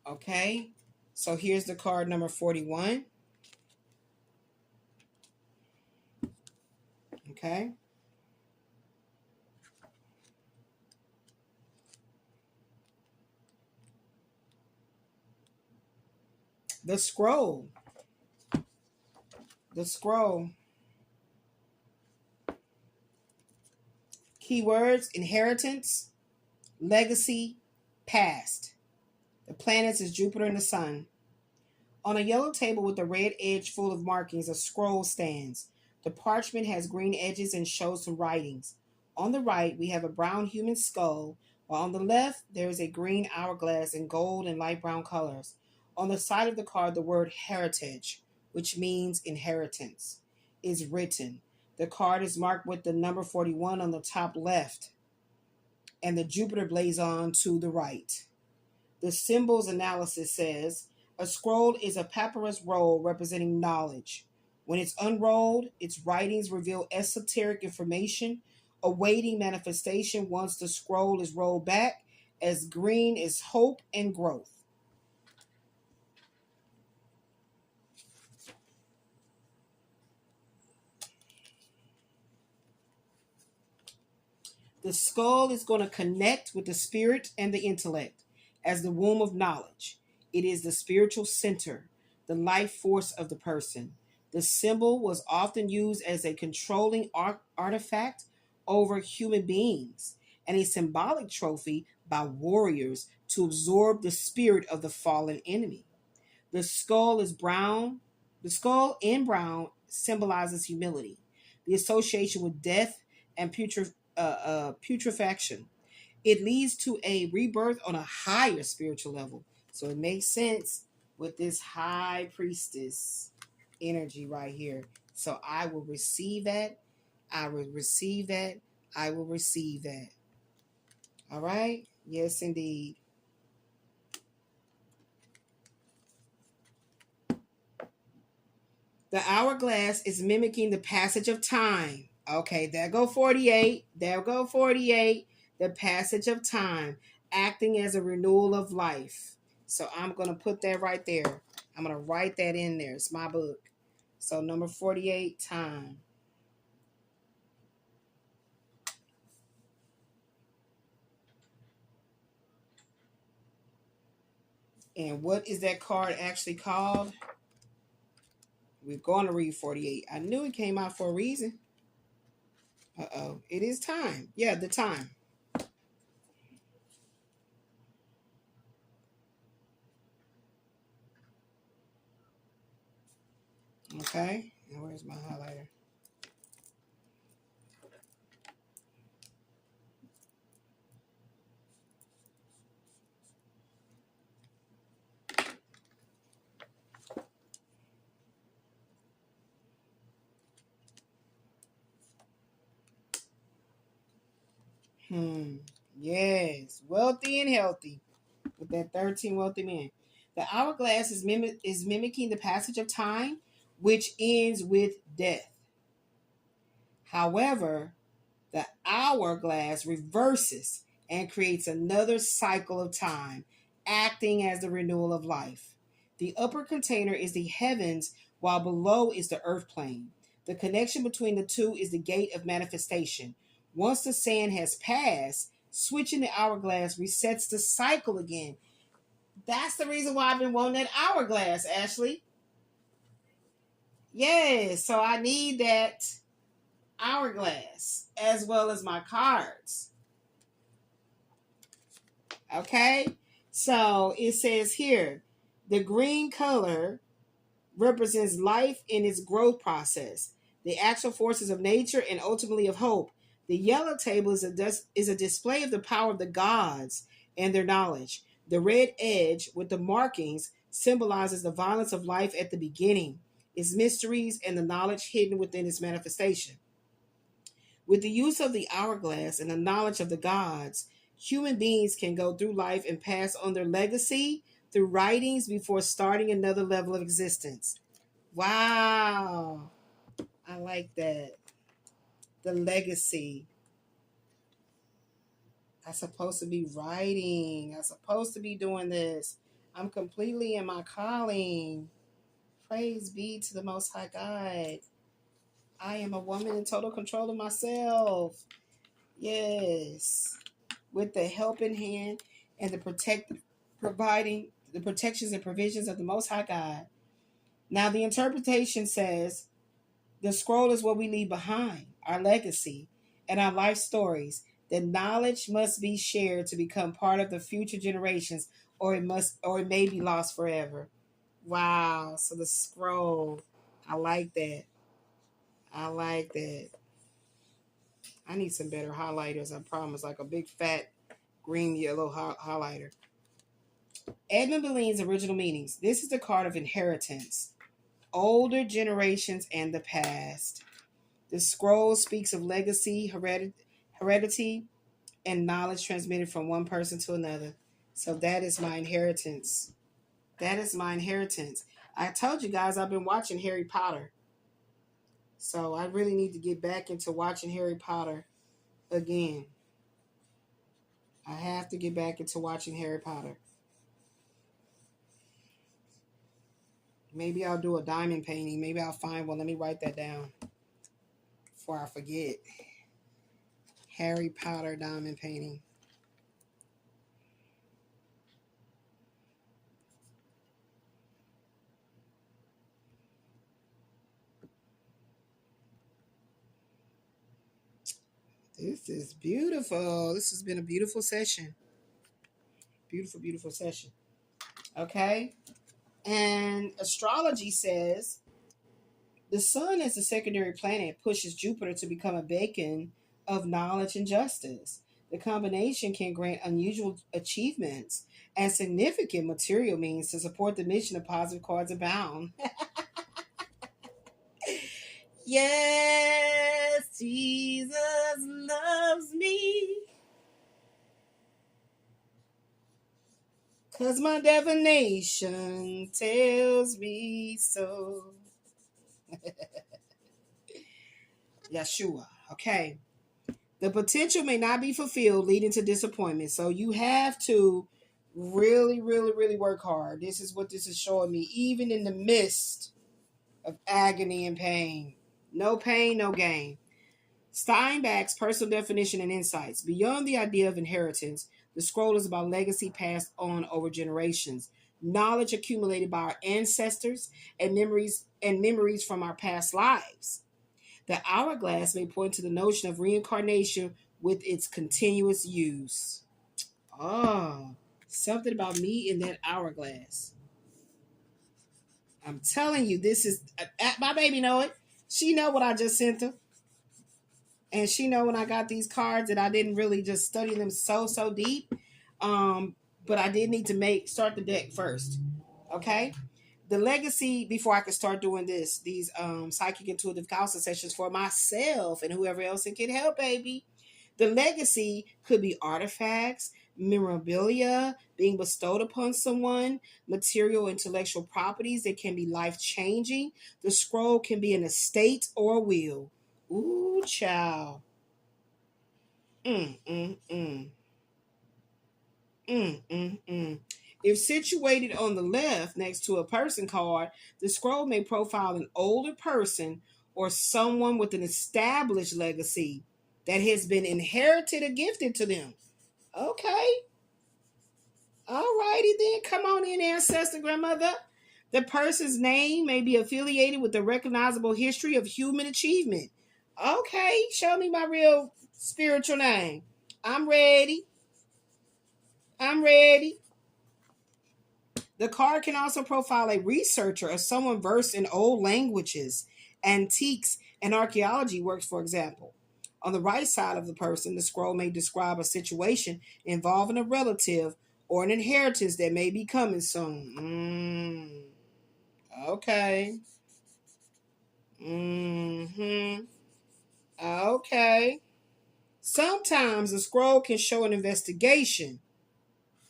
Okay, so here's the card number 41. Okay. The scroll. The scroll. Keywords: inheritance, legacy, past. The planets is Jupiter and the Sun. On a yellow table with a red edge full of markings, a scroll stands. The parchment has green edges and shows some writings. On the right, we have a brown human skull, while on the left, there is a green hourglass in gold and light brown colors. On the side of the card, the word heritage, which means inheritance, is written. The card is marked with the number 41 on the top left and the Jupiter blazon to the right. The symbols analysis says a scroll is a papyrus roll representing knowledge. When it's unrolled, its writings reveal esoteric information awaiting manifestation once the scroll is rolled back. As green is hope and growth. The skull is going to connect with the spirit and the intellect as the womb of knowledge. It is the spiritual center, the life force of the person. The symbol was often used as a controlling artifact over human beings and a symbolic trophy by warriors to absorb the spirit of the fallen enemy. The skull is brown. The skull in brown symbolizes humility, the association with death and putrefaction. It leads to a rebirth on a higher spiritual level. So it makes sense with this high priestess energy right here. So I will receive that. I will receive that. I will receive that. All right? Yes, indeed. The hourglass is mimicking the passage of time. Okay, there go 48. There go 48. The passage of time, acting as a renewal of life. So I'm going to put that right there. I'm going to write that in there. It's my book. So number 48, time. And what is that card actually called? We're going to read 48. I knew it came out for a reason. Uh-oh. It is time. Yeah, the time. Okay. Now where's my highlighter? Yes. Wealthy and healthy. With that 13 wealthy men. The hourglass is mimicking the passage of time, which ends with death. However, the hourglass reverses and creates another cycle of time, acting as the renewal of life. The upper container is the heavens, while below is the earth plane. The connection between the two is the gate of manifestation. Once the sand has passed, switching the hourglass resets the cycle again. That's the reason why I've been wanting that hourglass, Ashley. Yes, so I need that hourglass as well as my cards. Okay, so it says here the green color represents life in its growth process, the actual forces of nature, and ultimately of hope. The yellow table is a display of the power of the gods and their knowledge. The red edge with the markings symbolizes the violence of life at the beginning, its mysteries, and the knowledge hidden within its manifestation. With the use of the hourglass and the knowledge of the gods, human beings can go through life and pass on their legacy through writings before starting another level of existence. Wow. I like that. The legacy. I'm supposed to be writing. I'm supposed to be doing this. I'm completely in my calling. Praise be to the Most High God. I am a woman in total control of myself. Yes. With the helping hand and providing the protections and provisions of the Most High God. Now, the interpretation says the scroll is what we leave behind, our legacy, and our life stories. The knowledge must be shared to become part of the future generations, or it may be lost forever. Wow. So the scroll. I like that. I like that. I need some better highlighters, I promise. Like a big fat green yellow highlighter. Edmund Belline's original meanings. This is the card of inheritance. Older generations and the past. The scroll speaks of legacy, heredity, and knowledge transmitted from one person to another. So that is my inheritance. That is my inheritance. I told you guys I've been watching Harry Potter. So I really need to get back into watching Harry Potter again. I have to get back into watching Harry Potter. Maybe I'll do a diamond painting. Maybe I'll find one. Let me write that down before I forget. Harry Potter diamond painting. This is beautiful. This has been a beautiful session. Beautiful, beautiful session. Okay. And astrology says the sun as a secondary planet pushes Jupiter to become a beacon of knowledge and justice. The combination can grant unusual achievements and significant material means to support the mission of positive cards abound. Yes, Jesus loves me. 'Cause my divination tells me so. Yeshua. Okay. The potential may not be fulfilled, leading to disappointment. So you have to really, really, really work hard. This is what this is showing me, even in the midst of agony and pain. No pain, no gain. Steinbeck's personal definition and insights. Beyond the idea of inheritance, the scroll is about legacy passed on over generations, knowledge accumulated by our ancestors, and memories from our past lives. The hourglass may point to the notion of reincarnation with its continuous use. Oh, something about me in that hourglass. I'm telling you, this is my baby know it. She know what I just sent her. And she know when I got these cards that I didn't really just study them so deep. But I did need to start the deck first. Okay? The legacy, before I could start doing these psychic intuitive counseling sessions for myself and whoever else it can help, baby. The legacy could be artifacts, memorabilia being bestowed upon someone, material intellectual properties that can be life-changing. The scroll can be an estate or a will. Ooh, child. Mm, mm, mm. Mm, mm, mm. If situated on the left next to a person card, the scroll may profile an older person or someone with an established legacy that has been inherited or gifted to them. Okay. All righty then. Come on in, ancestor grandmother. The person's name may be affiliated with the recognizable history of human achievement. Okay. Show me my real spiritual name. I'm ready. I'm ready. The card can also profile a researcher or someone versed in old languages, antiques, and archaeology works, for example. On the right side of the person, the scroll may describe a situation involving a relative or an inheritance that may be coming soon. Okay. Mm-hmm. Okay. Sometimes the scroll can show an investigation.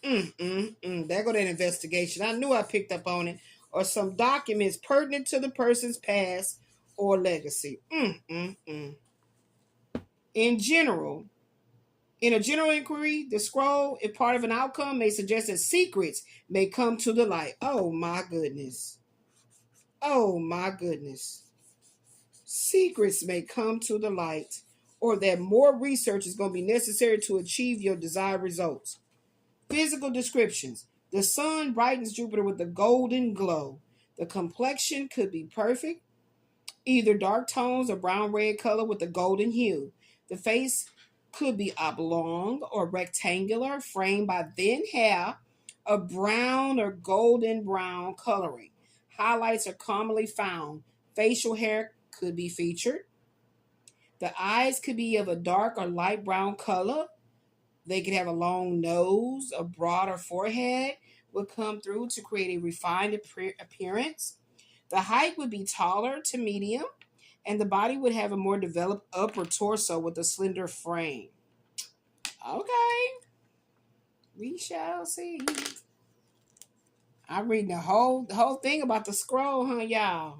There go that investigation. I knew I picked up on it. Or some documents pertinent to the person's past or legacy. In general, In a general inquiry, the scroll, if part of an outcome, may suggest that secrets may come to the light. Oh my goodness. Oh my goodness. Secrets may come to the light, or that more research is going to be necessary to achieve your desired results. Physical descriptions. The sun brightens Jupiter with a golden glow. The complexion could be perfect, either dark tones or brown red color with a golden hue. The face could be oblong or rectangular, framed by thin hair of brown or golden brown coloring. Highlights are commonly found. Facial hair could be featured. The eyes could be of a dark or light brown color. They could have a long nose, a broader forehead would come through to create a refined appearance. The height would be taller to medium, and the body would have a more developed upper torso with a slender frame. Okay, we shall see. I'm reading the whole thing about the scroll, huh, y'all?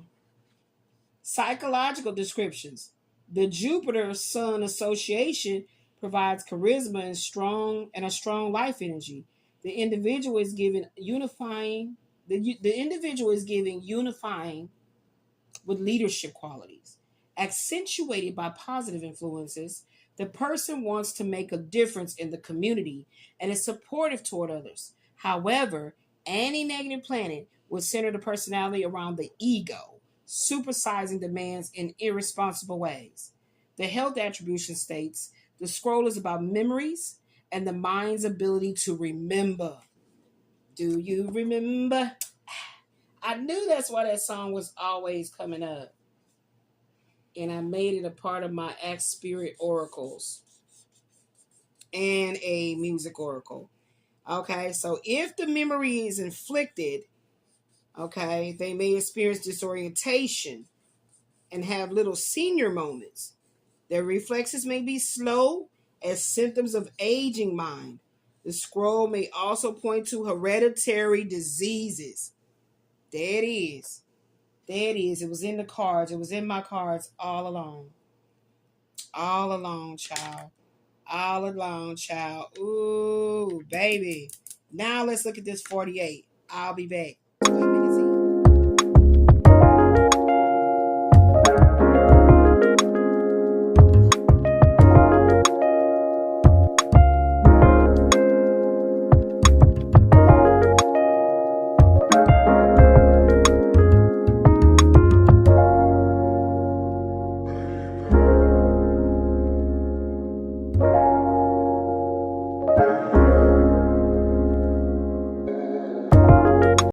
Psychological descriptions. The Jupiter-Sun association provides charisma and a strong life energy. The individual is given unifying. The individual is given unifying with leadership qualities. Accentuated by positive influences, the person wants to make a difference in the community and is supportive toward others. However, any negative planet would center the personality around the ego, supersizing demands in irresponsible ways. The health attribution states the scroll is about memories and the mind's ability to remember. Do you remember? I knew that's why that song was always coming up. And I made it a part of my Ask Spirit oracles and a music oracle. Okay, so if the memory is inflicted, okay, they may experience disorientation and have little senior moments. Their reflexes may be slow as symptoms of aging mind. The scroll may also point to hereditary diseases. There it is. There it is. It was in the cards. It was in my cards all along. All along, child. All along, child. Ooh, baby. Now let's look at this 48. I'll be back. 5 minutes in.